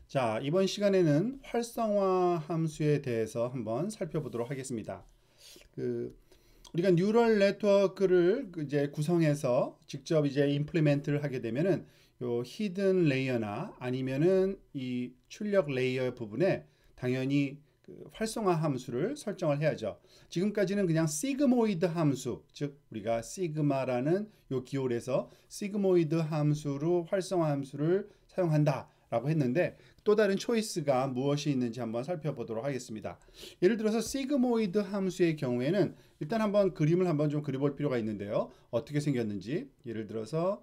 자, 이번 시간에는 활성화 함수에 대해서 한번 살펴보도록 하겠습니다. 우리가 뉴럴 네트워크를 이제 구성해서 직접 이제 임플리멘트를 하게 되면은 요 히든 레이어나 아니면은 이 출력 레이어 부분에 당연히 활성화 함수를 설정을 해야죠. 지금까지는 그냥 시그모이드 함수, 즉 우리가 시그마라는 요 기호에서 시그모이드 함수로 활성화 함수를 사용한다 라고 했는데, 또 다른 초이스가 무엇이 있는지 한번 살펴보도록 하겠습니다. 예를 들어서 시그모이드 함수의 경우에는 일단 한번 그림을 한번 좀 그려볼 필요가 있는데요. 어떻게 생겼는지. 예를 들어서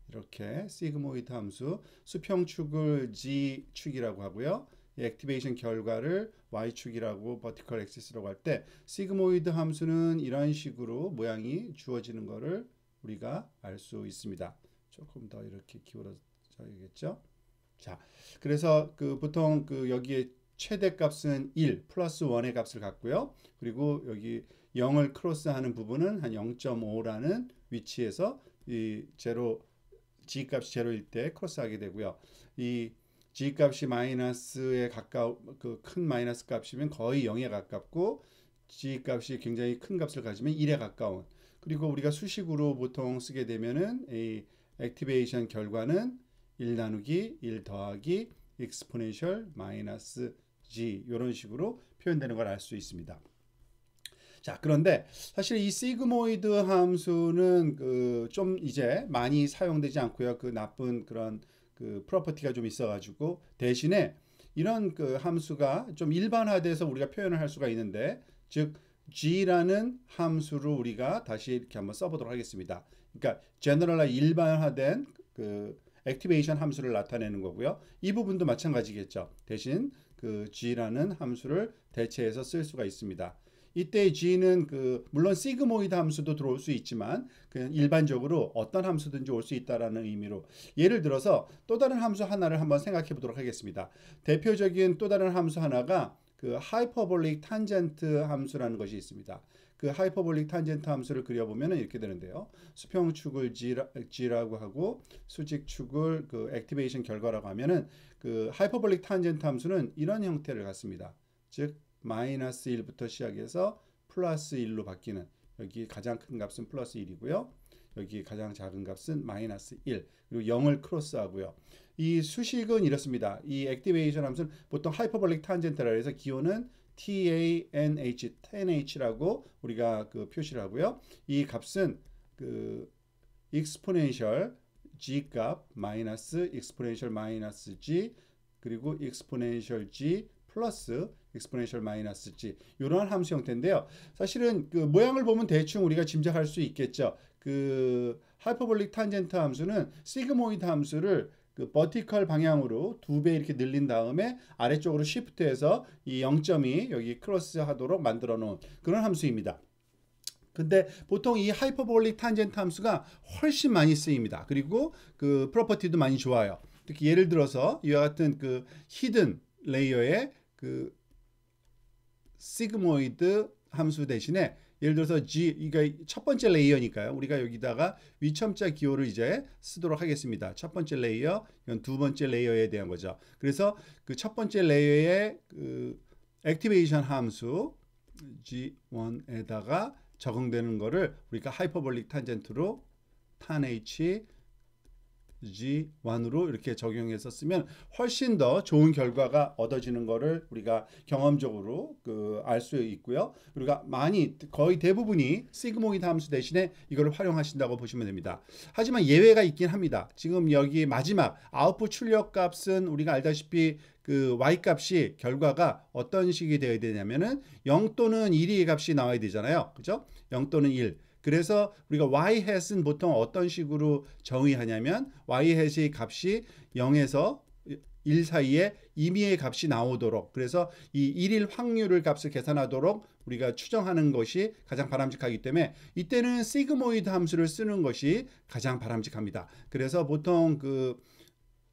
이렇게 시그모이드 함수 수평축을 G축이라고 하고요. 액티베이션 결과를 Y축이라고 버티컬 엑시스라고 할 때 시그모이드 함수는 이런 식으로 모양이 주어지는 것을 우리가 알 수 있습니다. 조금 더 이렇게 기울어져야겠죠. 자, 그래서 보통 여기에 최대 값은 1 플러스 1의 값을 갖고요. 그리고 여기 0을 크로스하는 부분은 한 0.5라는 위치에서 이 G 값이 제로일 때 크로스하게 되고요. 이 G 값이 마이너스에 큰 마이너스 값이면 거의 0에 가깝고, G 값이 굉장히 큰 값을 가지면 1에 가까운, 그리고 우리가 수식으로 보통 쓰게 되면은 이 액티베이션 결과는 1 나누기 1 더하기 exponential 마이너스 g 이런 식으로 표현되는 걸 알 수 있습니다. 자, 그런데 사실 이 시그모이드 함수는 좀 이제 많이 사용되지 않고요. 나쁜 그런 프로퍼티가 좀 있어가지고 대신에 이런 함수가 좀 일반화돼서 우리가 표현을 할 수가 있는데, 즉 g라는 함수로 우리가 다시 이렇게 한번 써보도록 하겠습니다. 그러니까 generalize 일반화된 액티베이션 함수를 나타내는 거고요. 이 부분도 마찬가지겠죠. 대신 g라는 함수를 대체해서 쓸 수가 있습니다. 이때 g는 물론 시그모이드 함수도 들어올 수 있지만 그냥 일반적으로 어떤 함수든지 올 수 있다라는 의미로, 예를 들어서 또 다른 함수 하나를 한번 생각해 보도록 하겠습니다. 대표적인 또 다른 함수 하나가 하이퍼볼릭 탄젠트 함수라는 것이 있습니다. 하이퍼볼릭 탄젠트 함수를 그려보면 이렇게 되는데요. 수평축을 G라고 하고 수직축을 액티베이션 결과라고 하면은 하이퍼볼릭 탄젠트 함수는 이런 형태를 갖습니다. 즉 마이너스 1부터 시작해서 플러스 1로 바뀌는, 여기 가장 큰 값은 플러스 1이고요. 여기 가장 작은 값은 마이너스 1, 그리고 0을 크로스하고요. 이 수식은 이렇습니다. 이 액티베이션 함수는 보통 하이퍼볼릭 탄젠트라 해서 기호는 TANH라고 우리가 표시를 하고요. 이 값은 exponential g 값 마이너스 exponential 마이너스 g, 그리고 exponential g 플러스 exponential 마이너스 g, 이러한 함수 형태인데요. 사실은 모양을 보면 대충 우리가 짐작할 수 있겠죠. 하이퍼볼릭 탄젠트 함수는 시그모이드 함수를 버티컬 방향으로 2배 이렇게 늘린 다음에 아래쪽으로 시프트해서 이 0점이 여기 크로스 하도록 만들어 놓은 그런 함수입니다. 근데 보통 이 하이퍼볼릭 탄젠트 함수가 훨씬 많이 쓰입니다. 그리고 프로퍼티도 많이 좋아요. 특히 예를 들어서 이와 같은 히든 레이어의 시그모이드 함수 대신에, 예를 들어서 이가 첫 번째 레이어니까요. 우리가 여기다가 위첨자 기호를 이제 쓰도록 하겠습니다. 첫 번째 레이어, 이건 두 번째 레이어에 대한 거죠. 그래서 첫 번째 레이어의 액티베이션 함수 G1에다가 적용되는 거를 우리가 하이퍼볼릭 탄젠트로 탄H G1으로 이렇게 적용해서 쓰면 훨씬 더 좋은 결과가 얻어지는 것을 우리가 경험적으로 알 수 있고요. 우리가 거의 대부분이 시그모이드 함수 대신에 이걸 활용하신다고 보시면 됩니다. 하지만 예외가 있긴 합니다. 지금 여기 마지막 아웃풋 출력 값은 우리가 알다시피 y 값이 결과가 어떤 식이 되어야 되냐면은 0 또는 1의 값이 나와야 되잖아요. 그죠? 0 또는 1. 그래서 우리가 y-hat은 보통 어떤 식으로 정의하냐면 y-hat의 값이 0에서 1 사이에 임의의 값이 나오도록, 그래서 이 1일 확률을 값을 계산하도록 우리가 추정하는 것이 가장 바람직하기 때문에 이때는 시그모이드 함수를 쓰는 것이 가장 바람직합니다. 그래서 보통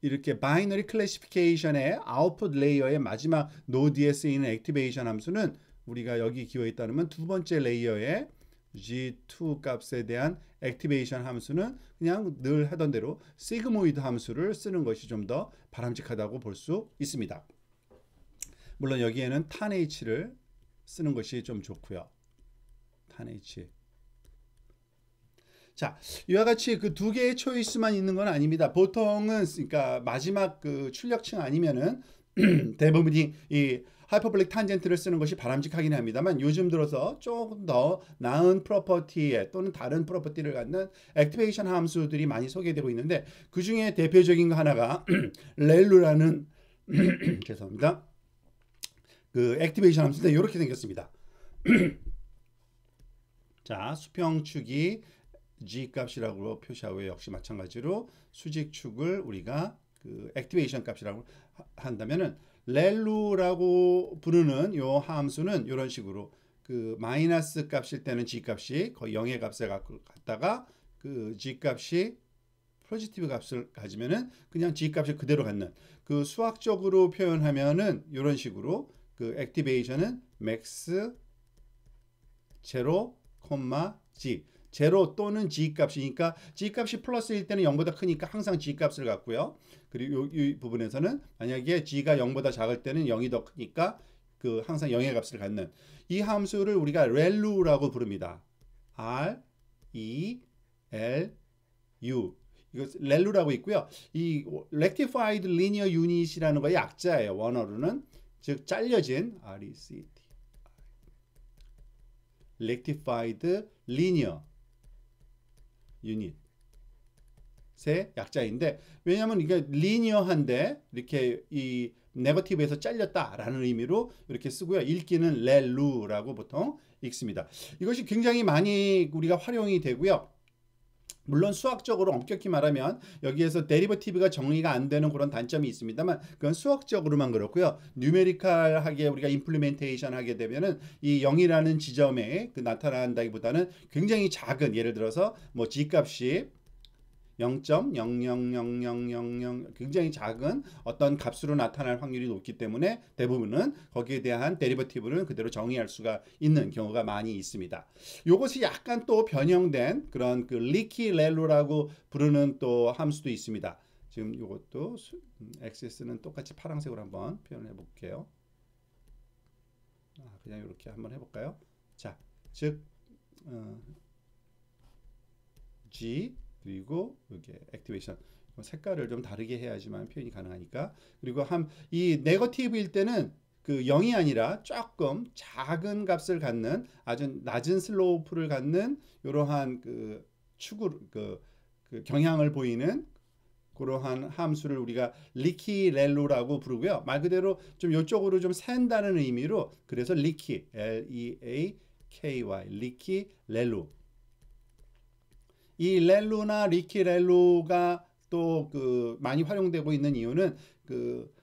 이렇게 바이너리 클래시피케이션의 아웃풋 레이어의 마지막 노드에 쓰이는 액티베이션 함수는 우리가 여기 기호에 따르면 두 번째 레이어의 G2 값에 대한 액티베이션 함수는 그냥 늘 하던 대로 시그모이드 함수를 쓰는 것이 좀 더 바람직하다고 볼 수 있습니다. 물론 여기에는 tan h를 쓰는 것이 좀 좋고요. tan h. 자, 이와 같이 그 두 개의 초이스만 있는 건 아닙니다. 보통은 그러니까 마지막 그 출력층 아니면은 대부분이 이 하이퍼볼릭 탄젠트를 쓰는 것이 바람직하긴 합니다만 요즘 들어서 조금 더 나은 프로퍼티에 또는 다른 프로퍼티를 갖는 액티베이션 함수들이 많이 소개되고 있는데 그 중에 대표적인 거 하나가 렐루라는 죄송합니다. 그 액티베이션 함수인데 이렇게 생겼습니다. 자, 수평축이 g 값이라고 표시하고 역시 마찬가지로 수직축을 우리가 그 액티베이션 값이라고 한다면은 렐루라고 부르는 요 함수는 이런 식으로 그 마이너스 값일 때는 g 값이 거의 0의 값을 갖다가 그 g 값이 포지티브 값을 가지면은 그냥 g 값을 그대로 갖는 그 수학적으로 표현하면은 이런 식으로 그 액티베이션은 max 0, g 제로 또는 g 값이니까 g 값이 플러스일 때는 0보다 크니까 항상 g 값을 갖고요. 그리고 이 부분에서는 만약에 g가 0보다 작을 때는 0이 더 크니까 그 항상 0의 값을 갖는 이 함수를 우리가 렐루라고 부릅니다. R E L U 이거 렐루라고 있고요. 이 rectified linear unit이라는 거의 약자예요. 원어로는 즉 잘려진 RECT rectified linear 유닛의 약자인데 왜냐하면 이게 리니어한데 이렇게 이 네거티브에서 잘렸다라는 의미로 이렇게 쓰고요. 읽기는 렐루라고 보통 읽습니다. 이것이 굉장히 많이 우리가 활용이 되고요. 물론 수학적으로 엄격히 말하면 여기에서 데리버티브가 정리가 안 되는 그런 단점이 있습니다만 그건 수학적으로만 그렇고요. 뉴메리컬하게 우리가 임플리멘테이션 하게 되면은 이 0이라는 지점에 그 나타난다기보다는 굉장히 작은 예를 들어서 뭐 g값이 0.000000 굉장히 작은 어떤 값으로 나타날 확률이 높기 때문에 대부분은 거기에 대한 데리버티브는 그대로 정의할 수가 있는 경우가 많이 있습니다. 이것이 약간 또 변형된 그런 그 리키 렐루라고 부르는 또 함수도 있습니다. 지금 이것도 xs는 똑같이 파란색으로 한번 표현해 볼게요. 그냥 이렇게 한번 해볼까요? 자, 즉 g 그리고 여기 액티베이션 색깔을 좀 다르게 해야지만 표현이 가능하니까 그리고 이 네거티브일 때는 그 0이 아니라 조금 작은 값을 갖는 아주 낮은 슬로프를 갖는 이러한 그 축을 그 경향을 보이는 그러한 함수를 우리가 리키 렐루라고 부르고요. 말 그대로 좀 이쪽으로 좀 샌다는 의미로 그래서 리키 L-E-A-K-Y 리키 렐루 이 렐루나 리키 렐루가 또 그 많이 활용되고 있는 이유는 그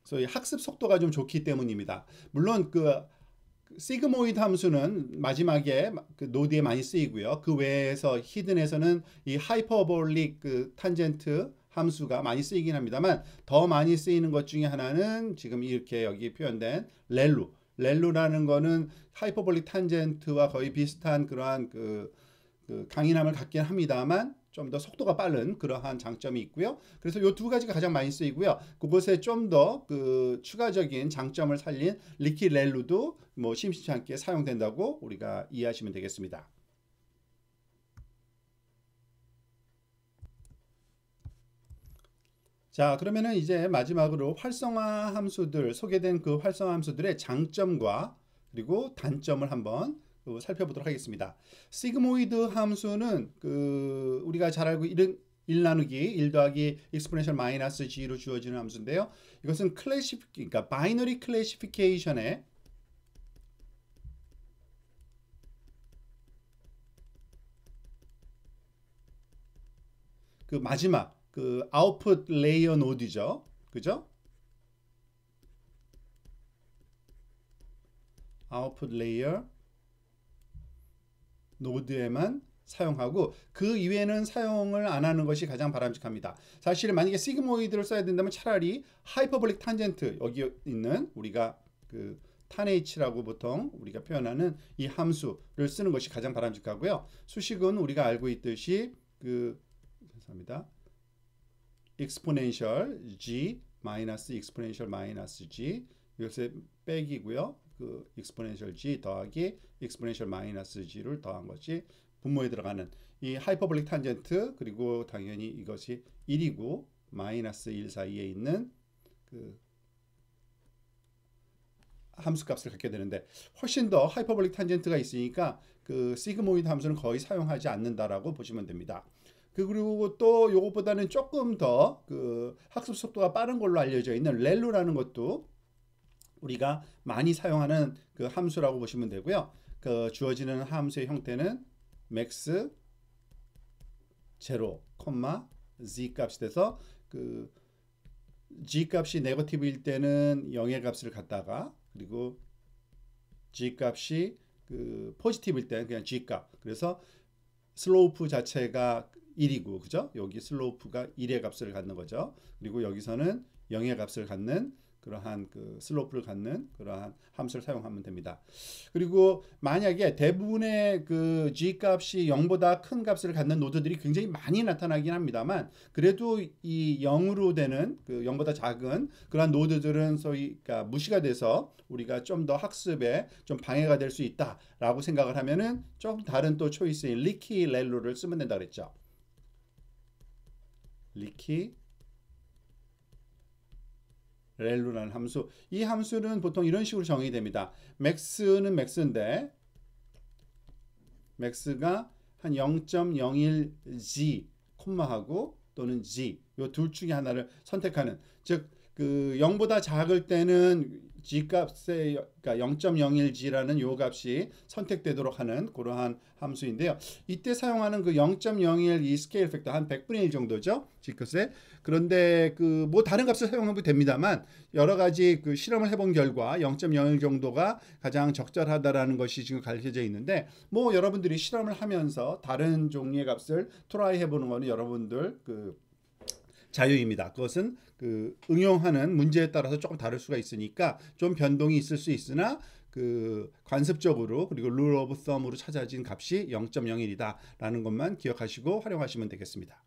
소위 학습 속도가 좀 좋기 때문입니다. 물론 그 시그모이드 함수는 마지막에 그 노드에 많이 쓰이고요. 그 외에서 히든에서는 이 하이퍼볼릭 그 탄젠트 함수가 많이 쓰이긴 합니다만 더 많이 쓰이는 것 중에 하나는 지금 이렇게 여기 표현된 렐루라는 거는 하이퍼볼릭 탄젠트와 거의 비슷한 그러한 그 강인함을 갖긴 합니다만 좀 더 속도가 빠른 그러한 장점이 있고요. 그래서 이 두 가지가 가장 많이 쓰이고요. 그것에 좀 더 그 추가적인 장점을 살린 리키 렐루도 뭐 심심치 않게 사용된다고 우리가 이해하시면 되겠습니다. 자, 그러면은 이제 마지막으로 활성화 함수들 소개된 그 활성화 함수들의 장점과 그리고 단점을 한번 살펴보도록 하겠습니다. 시그모이드 함수는 그 우리가 잘 알고 1 나누기 1 더하기 익스포넨셜 마이너스 g로 주어지는 함수인데요. 이것은 그러니까 바이너리 클래시피케이션의 그 마지막 그 아웃풋 레이어 노드죠. 그죠? 아웃풋 레이어 노드에만 사용하고 그 이외에는 사용을 안 하는 것이 가장 바람직합니다. 사실은 만약에 시그모이드를 써야 된다면 차라리 하이퍼볼릭 탄젠트 여기 있는 우리가 그 탄h라고 보통 우리가 표현하는 이 함수를 쓰는 것이 가장 바람직하고요. 수식은 우리가 알고 있듯이 죄송합니다. exponential g 마이너스 exponential 마이너스 g 이것의 빼기고요. exponential g 더하기 exponential 마이너스 g를 더한 것이 분모에 들어가는 이 하이퍼볼릭 탄젠트, 그리고 당연히 이것이 1이고 마이너스 1 사이에 있는 함수값을 갖게 되는데, 훨씬 더 하이퍼볼릭 탄젠트가 있으니까 시그모이드 함수는 거의 사용하지 않는다라고 보시면 됩니다. 그리고 또 요것보다는 조금 더 학습 속도가 빠른 걸로 알려져 있는 렐루라는 것도 우리가 많이 사용하는 함수라고 보시면 되고요. 주어지는 함수의 형태는 max 0, z 값이 돼서 g 값이 네거티브일 때는 0의 값을 갖다가, 그리고 g 값이 포지티브일 때는 그냥 g 값. 그래서 슬로우프 자체가 1이고, 그죠? 여기 슬로우프가 1의 값을 갖는 거죠. 그리고 여기서는 0의 값을 갖는 그러한 슬로프를 갖는 그러한 함수를 사용하면 됩니다. 그리고 만약에 대부분의 g 값이 0보다 큰 값을 갖는 노드들이 굉장히 많이 나타나긴 합니다만, 그래도 이 0으로 되는 0보다 작은 그러한 노드들은 소위 무시가 돼서 우리가 좀 더 학습에 좀 방해가 될 수 있다라고 생각을 하면은 좀 다른 또 초이스인 리키 렐루를 쓰면 된다 그랬죠. 리키 렐루라는 함수, 이 함수는 보통 이런 식으로 정의됩니다. max는 max인데 max가 한 0.01g 콤마하고 또는 g 요 둘 중에 하나를 선택하는, 즉 0보다 작을 때는 g 값의 그러니까 0.01g라는 요 값이 선택되도록 하는 그러한 함수인데요. 이때 사용하는 0.01 이 스케일 팩터 한 100분의 1 정도죠. g 값에. 그런데 뭐 다른 값을 사용해도 됩니다만, 여러 가지 실험을 해본 결과 0.01 정도가 가장 적절하다라는 것이 지금 가르쳐져 있는데, 뭐 여러분들이 실험을 하면서 다른 종류의 값을 트라이 해보는 거는 여러분들 자유입니다. 그것은 응용하는 문제에 따라서 조금 다를 수가 있으니까 좀 변동이 있을 수 있으나 관습적으로 그리고 룰 오브 썸으로 찾아진 값이 0.01이다라는 것만 기억하시고 활용하시면 되겠습니다.